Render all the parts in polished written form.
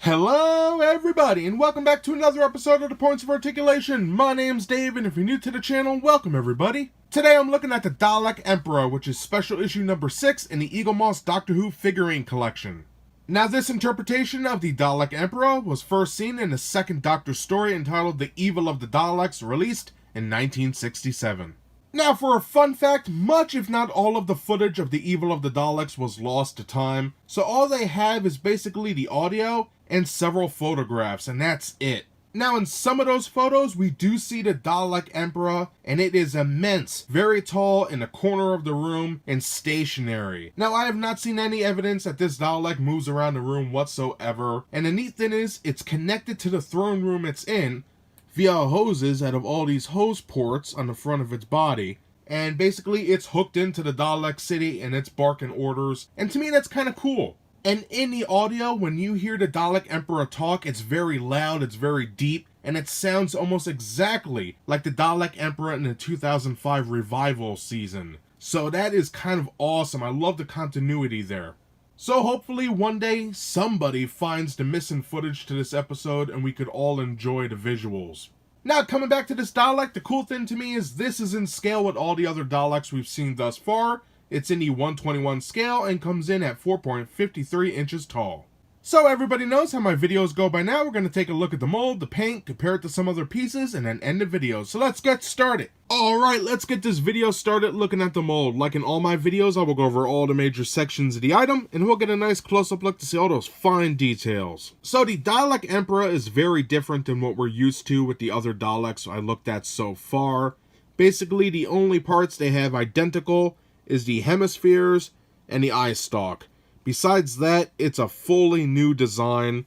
Hello everybody, and welcome back to another episode of the Points of Articulation. My name's Dave, and if you're new to the channel, welcome everybody. Today I'm looking at the Dalek Emperor, which is special issue number 6 in the Eaglemoss Doctor Who figurine collection. Now this interpretation of the Dalek Emperor was first seen in the second Doctor story entitled The Evil of the Daleks, released in 1967. Now for a fun fact, much if not all of the footage of The Evil of the Daleks was lost to time, so all they have is basically the audio and several photographs, and that's it. Now in some of those photos, we do see the Dalek Emperor, and it is immense, very tall in the corner of the room, and stationary. Now I have not seen any evidence that this Dalek moves around the room whatsoever, and the neat thing is, it's connected to the throne room it's in, via hoses out of all these hose ports on the front of its body. And basically it's hooked into the Dalek city and it's barking orders. And to me that's kind of cool. And in the audio, when you hear the Dalek Emperor talk, it's very loud, it's very deep, and it sounds almost exactly like the Dalek Emperor in the 2005 revival season. So that is kind of awesome. I love the continuity there. So hopefully one day somebody finds the missing footage to this episode and we could all enjoy the visuals. Now coming back to this Dalek, the cool thing to me is this is in scale with all the other Daleks we've seen thus far. It's in the 1/21 scale and comes in at 4.53 inches tall. So everybody knows how my videos go by now. We're going to take a look at the mold, the paint, compare it to some other pieces, and then end the video. So let's get started. Alright, let's get this video started looking at the mold. Like in all my videos, I will go over all the major sections of the item, and we'll get a nice close-up look to see all those fine details. So the Dalek Emperor is very different than what we're used to with the other Daleks I looked at so far. Basically, the only parts they have identical is the hemispheres and the eye stalk. Besides that, it's a fully new design,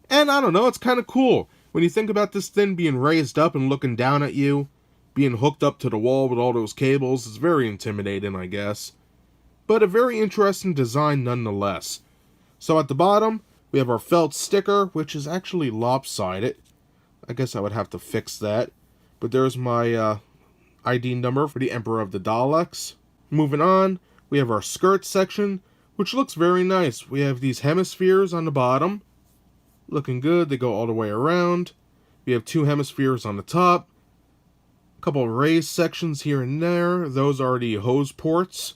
and I don't know, it's kind of cool. When you think about this thing being raised up and looking down at you, being hooked up to the wall with all those cables, it's very intimidating, I guess. But a very interesting design nonetheless. So at the bottom, we have our felt sticker, which is actually lopsided. I guess I would have to fix that. But there's my ID number for the Emperor of the Daleks. Moving on, we have our skirt section, which looks very nice. We have these hemispheres on the bottom, looking good. They go all the way around. We have two hemispheres on the top, a couple of raised sections here and there. Those are the hose ports,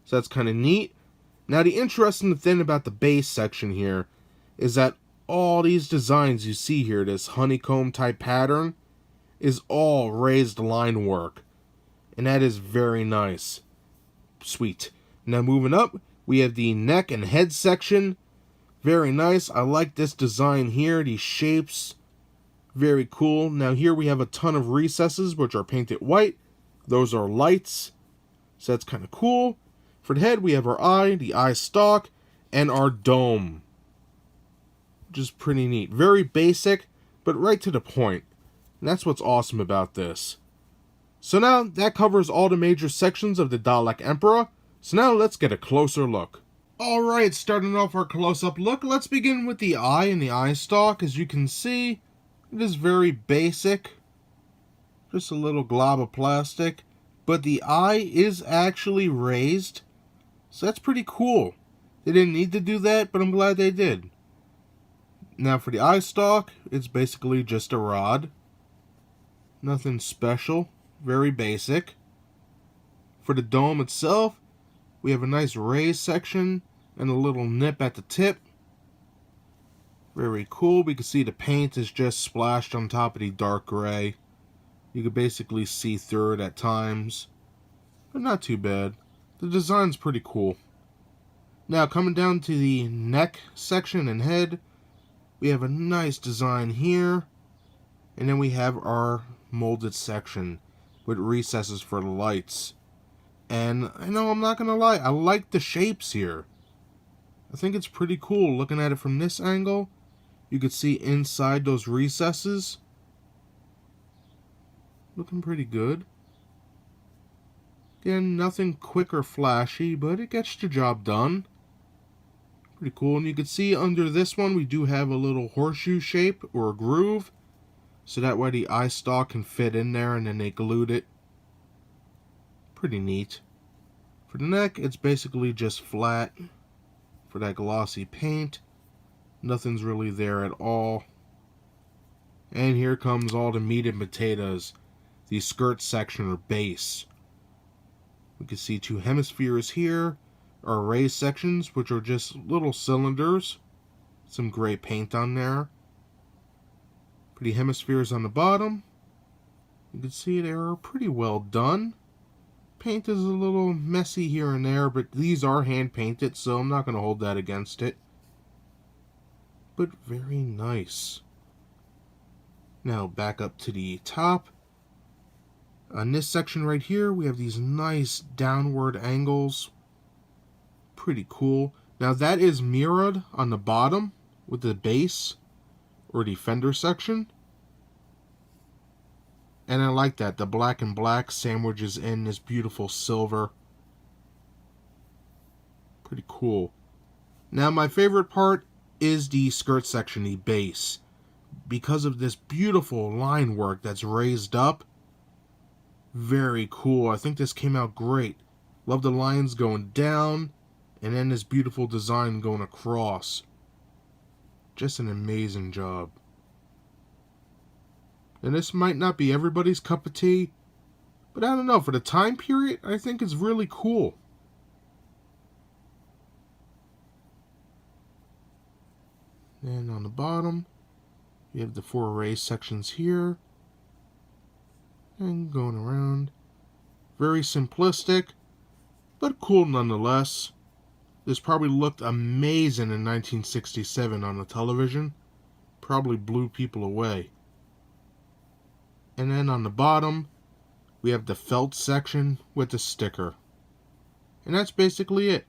so that's kind of neat. Now the interesting thing about the base section here is that all these designs you see here, this honeycomb type pattern, is all raised line work, and that is very nice. Sweet. Now moving up, we have the neck and head section. Very nice. I like this design here. These shapes, very cool. Now here we have a ton of recesses which are painted white. Those are lights, so that's kind of cool. For the head, we have our eye, the eye stalk, and our dome, which is pretty neat. Very basic, but right to the point. And that's what's awesome about this. So now, that covers all the major sections of the Dalek Emperor. So now let's get a closer look. Alright, starting off our close-up look, let's begin with the eye and the eye stalk. As you can see, it is very basic. Just a little glob of plastic. But the eye is actually raised. So that's pretty cool. They didn't need to do that, but I'm glad they did. Now for the eye stalk, it's basically just a rod. Nothing special. Very basic. For the dome itself, we have a nice raised section and a little nip at the tip. Very cool. We can see the paint is just splashed on top of the dark gray. You can basically see through it at times, but not too bad. The design's pretty cool. Now coming down to the neck section and head, we have a nice design here, and then we have our molded section with recesses for the lights. And I know, I'm not gonna lie, I like the shapes here. I think it's pretty cool. Looking at it from this angle, you could see inside those recesses. Looking pretty good. Again, nothing quick or flashy, but it gets the job done. Pretty cool. And you can see under this one we do have a little horseshoe shape or a groove. So that way the eye stalk can fit in there, and then they glued it. Pretty neat. For the neck, it's basically just flat for that glossy paint. Nothing's really there at all. And here comes all the meat and potatoes. The skirt section or base. We can see two hemispheres here, or raised sections, which are just little cylinders. Some gray paint on there. For the hemispheres on the bottom, you can see they are pretty well done. Paint is a little messy here and there, but these are hand painted, so I'm not going to hold that against it. But very nice. Now back up to the top. On this section right here, we have these nice downward angles. Pretty cool. Now that is mirrored on the bottom with the base or the fender section. And I like that. The black and black sandwiches in this beautiful silver. Pretty cool. Now my favorite part is the skirt section, the base. Because of this beautiful line work that's raised up. Very cool. I think this came out great. Love the lines going down and then this beautiful design going across. Just an amazing job. And this might not be everybody's cup of tea, but I don't know, for the time period, I think it's really cool. And on the bottom, you have the 4 raised sections here. And going around. Very simplistic, but cool nonetheless. This probably looked amazing in 1967 on the television. Probably blew people away. And then on the bottom, we have the felt section with the sticker. And that's basically it.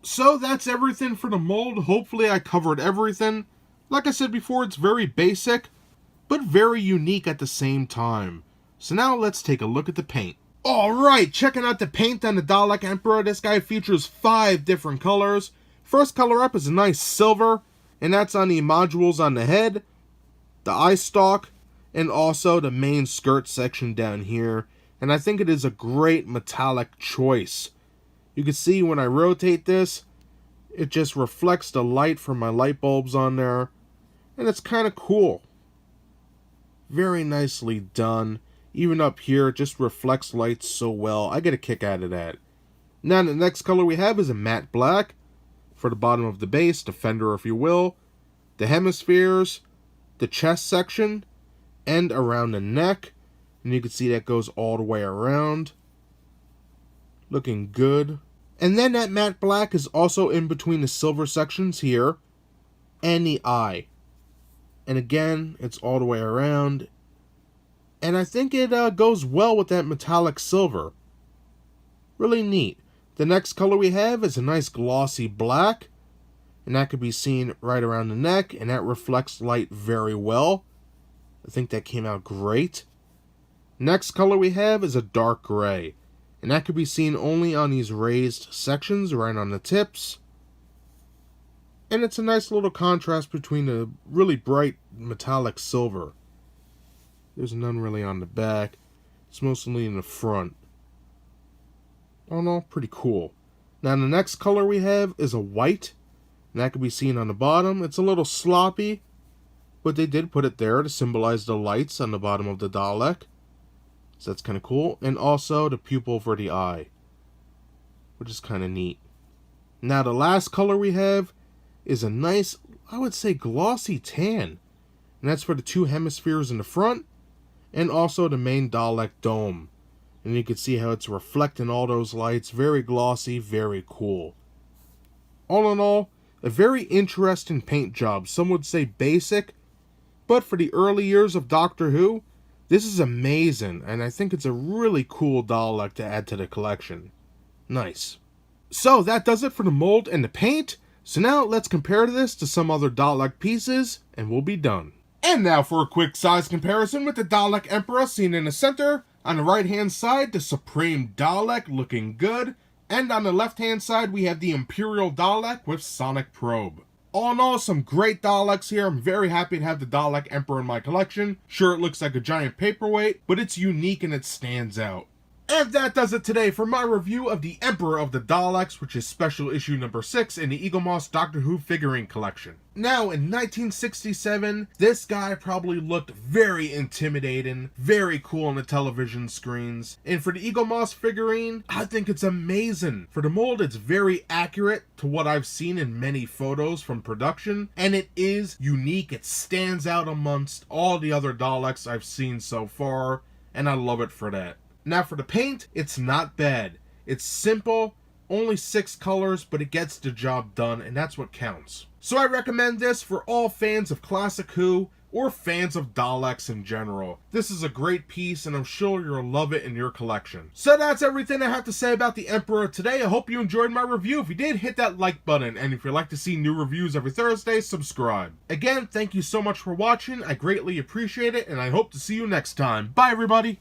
So that's everything for the mold. Hopefully I covered everything. Like I said before, it's very basic, but very unique at the same time. So now let's take a look at the paint. Alright, checking out the paint on the Dalek Emperor. This guy features 5 different colors. First color up is a nice silver, and that's on the modules on the head, the eye stalk, and also the main skirt section down here. And I think it is a great metallic choice. You can see when I rotate this, it just reflects the light from my light bulbs on there. And it's kind of cool. Very nicely done. Even up here, it just reflects light so well. I get a kick out of that. Now the next color we have is a matte black. For the bottom of the base, the fender if you will. The hemispheres, the chest section, and around the neck. And you can see that goes all the way around. Looking good. And then that matte black is also in between the silver sections here and the eye. And again, it's all the way around. And I think it goes well with that metallic silver. Really neat. The next color we have is a nice glossy black. And that could be seen right around the neck. And that reflects light very well. I think that came out great. Next color we have is a dark gray. And that could be seen only on these raised sections right on the tips. And it's a nice little contrast between the really bright metallic silver. There's none really on the back. It's mostly in the front. All in all, pretty cool. Now the next color we have is a white. And that can be seen on the bottom. It's a little sloppy, but they did put it there to symbolize the lights on the bottom of the Dalek. So that's kind of cool. And also the pupil for the eye, which is kind of neat. Now the last color we have is a nice, I would say, glossy tan. And that's for the 2 hemispheres in the front. And also the main Dalek dome. And you can see how it's reflecting all those lights. Very glossy, very cool. All in all, a very interesting paint job. Some would say basic. But for the early years of Doctor Who, this is amazing. And I think it's a really cool Dalek to add to the collection. Nice. So that does it for the mold and the paint. So now let's compare this to some other Dalek pieces. And we'll be done. And now for a quick size comparison with the Dalek Emperor seen in the center. On the right hand side, the Supreme Dalek looking good. And on the left hand side, we have the Imperial Dalek with Sonic Probe. All in all, some great Daleks here. I'm very happy to have the Dalek Emperor in my collection. Sure, it looks like a giant paperweight, but it's unique and it stands out. And that does it today for my review of the Emperor of the Daleks, which is special issue number 6 in the Eaglemoss Doctor Who figurine collection. Now, in 1967, this guy probably looked very intimidating, very cool on the television screens. And for the Eaglemoss figurine, I think it's amazing. For the mold, it's very accurate to what I've seen in many photos from production, and it is unique. It stands out amongst all the other Daleks I've seen so far, and I love it for that. Now for the paint, it's not bad. It's simple, only 6 colors, but it gets the job done, and that's what counts. So I recommend this for all fans of Classic Who, or fans of Daleks in general. This is a great piece, and I'm sure you'll love it in your collection. So that's everything I have to say about the Emperor today. I hope you enjoyed my review. If you did, hit that like button, and if you'd like to see new reviews every Thursday, subscribe. Again, thank you so much for watching. I greatly appreciate it, and I hope to see you next time. Bye, everybody!